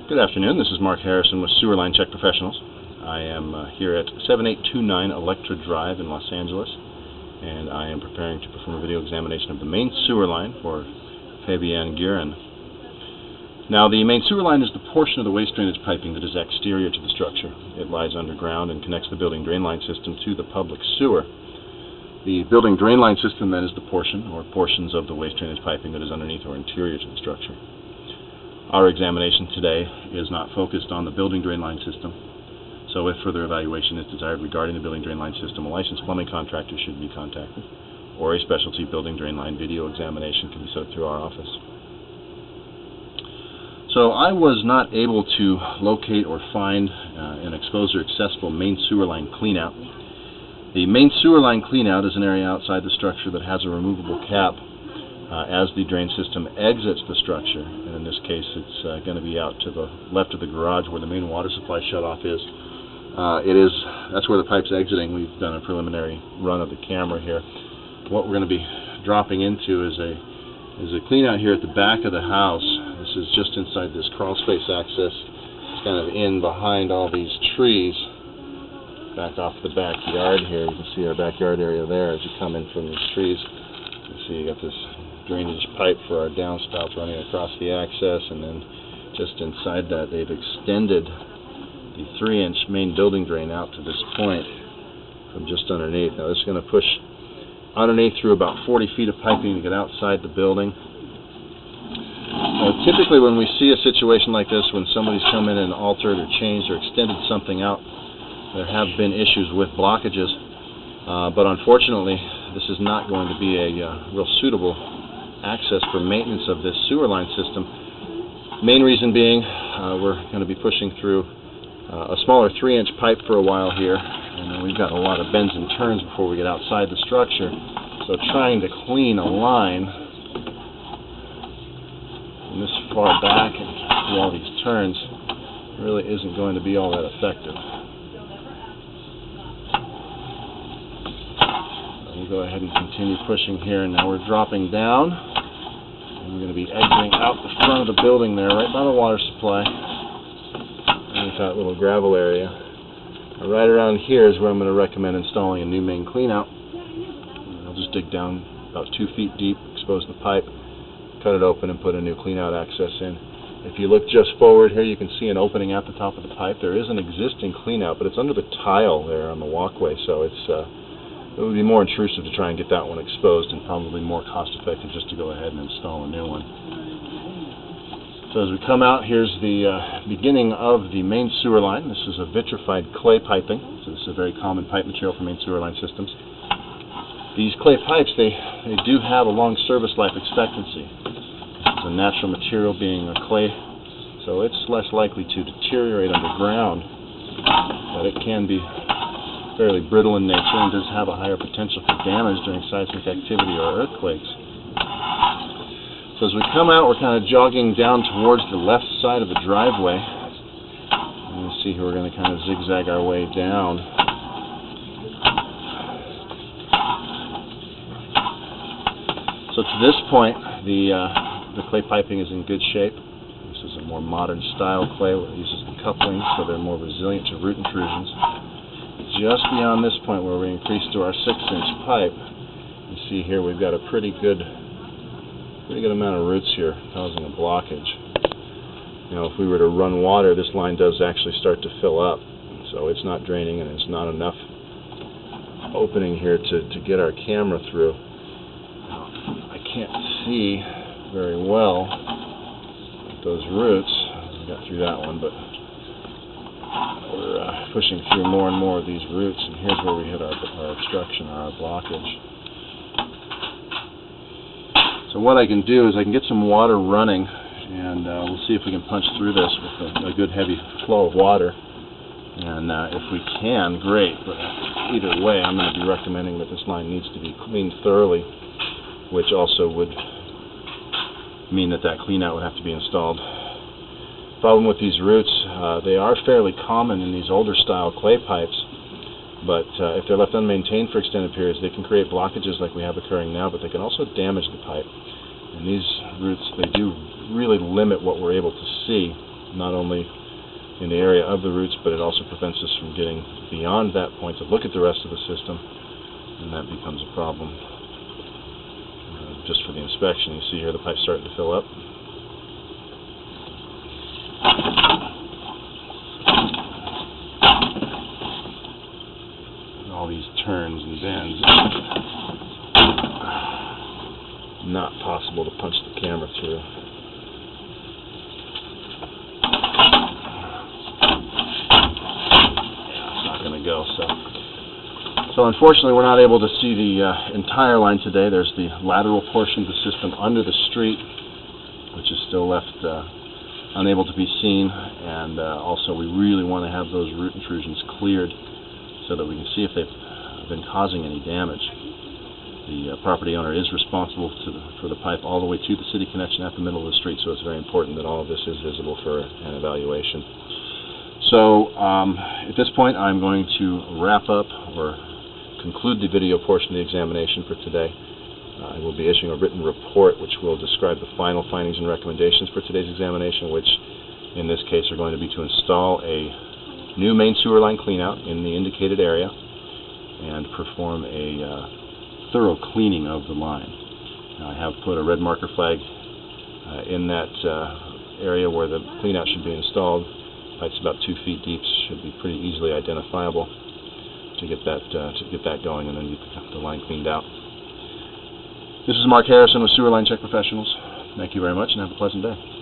Good afternoon, this is Mark Harrison with Sewer Line Check Professionals. I am here at 7829 Electra Drive in Los Angeles, and I am preparing to perform a video examination of the main sewer line for Fabienne Guerin. Now, the main sewer line is the portion of the waste drainage piping that is exterior to the structure. It lies underground and connects the building drain line system to the public sewer. The building drain line system then is the portion or portions of the waste drainage piping that is underneath or interior to the structure. Our examination today is not focused on the building drain line system, so if further evaluation is desired regarding the building drain line system, a licensed plumbing contractor should be contacted, or a specialty building drain line video examination can be set through our office. So I was not able to locate or find an exposed or accessible main sewer line cleanout. The main sewer line cleanout is an area outside the structure that has a removable cap as the drain system exits the structure, and in this case it's going to be out to the left of the garage where the main water supply shutoff is. That's where the pipe's exiting. We've done a preliminary run of the camera here. What we're going to be dropping into is a clean out here at the back of the house. This is just inside this crawl space access. It's kind of in behind all these trees. Back off the backyard here. You can see our backyard area there as you come in from these trees. You see you got this drainage pipe for our downspout running across the access, and then just inside that they've extended the 3-inch main building drain out to this point from just underneath. Now this is going to push underneath through about 40 feet of piping to get outside the building. Now, typically when we see a situation like this, when somebody's come in and altered or changed or extended something out, there have been issues with blockages, but unfortunately this is not going to be a real suitable access for maintenance of this sewer line system. Main reason being we're going to be pushing through a smaller 3-inch pipe for a while here, and then we've got a lot of bends and turns before we get outside the structure, so trying to clean a line from this far back and through all these turns really isn't going to be all that effective. We'll go ahead and continue pushing here, and now we're dropping down, and we're going to be exiting out the front of the building there, right by the water supply, underneath that little gravel area. And right around here is where I'm going to recommend installing a new main cleanout. I'll just dig down about 2 feet deep, expose the pipe, cut it open, and put a new cleanout access in. If you look just forward here, you can see an opening at the top of the pipe. There is an existing cleanout, but it's under the tile there on the walkway, so it would be more intrusive to try and get that one exposed, and probably more cost-effective just to go ahead and install a new one. So as we come out, here's the beginning of the main sewer line. This is a vitrified clay piping. So this is a very common pipe material for main sewer line systems. These clay pipes, they do have a long service life expectancy. It's a natural material being a clay, so it's less likely to deteriorate underground, but it can be fairly brittle in nature and does have a higher potential for damage during seismic activity or earthquakes. So as we come out, we're kind of jogging down towards the left side of the driveway. And you see here we're going to kind of zigzag our way down. So to this point, the clay piping is in good shape. This is a more modern style clay that uses the couplings, so they're more resilient to root intrusions. Just beyond this point where we increase to our 6-inch pipe, you see here we've got a pretty good amount of roots here causing a blockage. Now if we were to run water, this line does actually start to fill up, so it's not draining and it's not enough opening here to get our camera through. I can't see very well those roots. We got through that one, but we're pushing through more and more of these roots, and here's where we hit our obstruction or our blockage. So what I can do is I can get some water running, and we'll see if we can punch through this with a good heavy flow of water. And if we can, great, but either way I'm going to be recommending that this line needs to be cleaned thoroughly, which also would mean that cleanout would have to be installed. Problem with these roots, they are fairly common in these older style clay pipes, but if they're left unmaintained for extended periods, they can create blockages like we have occurring now, but they can also damage the pipe. And these roots, they do really limit what we're able to see not only in the area of the roots, but it also prevents us from getting beyond that point to look at the rest of the system, and that becomes a problem. Just for the inspection, you see here the pipe's starting to fill up. And all these turns and bends. Not possible to punch the camera through. Go. So unfortunately we're not able to see the entire line today. There's the lateral portion of the system under the street, which is still left unable to be seen, and also we really want to have those root intrusions cleared so that we can see if they've been causing any damage. The property owner is responsible for the pipe all the way to the city connection at the middle of the street, so it's very important that all of this is visible for an evaluation. So at this point I'm going to wrap up or conclude the video portion of the examination for today. I will be issuing a written report which will describe the final findings and recommendations for today's examination, which in this case are going to be to install a new main sewer line cleanout in the indicated area and perform a thorough cleaning of the line. Now, I have put a red marker flag in that area where the cleanout should be installed. It's about 2 feet deep, should be pretty easily identifiable to get that going and then get the line cleaned out. This is Mark Harrison with Sewer Line Check Professionals. Thank you very much and have a pleasant day.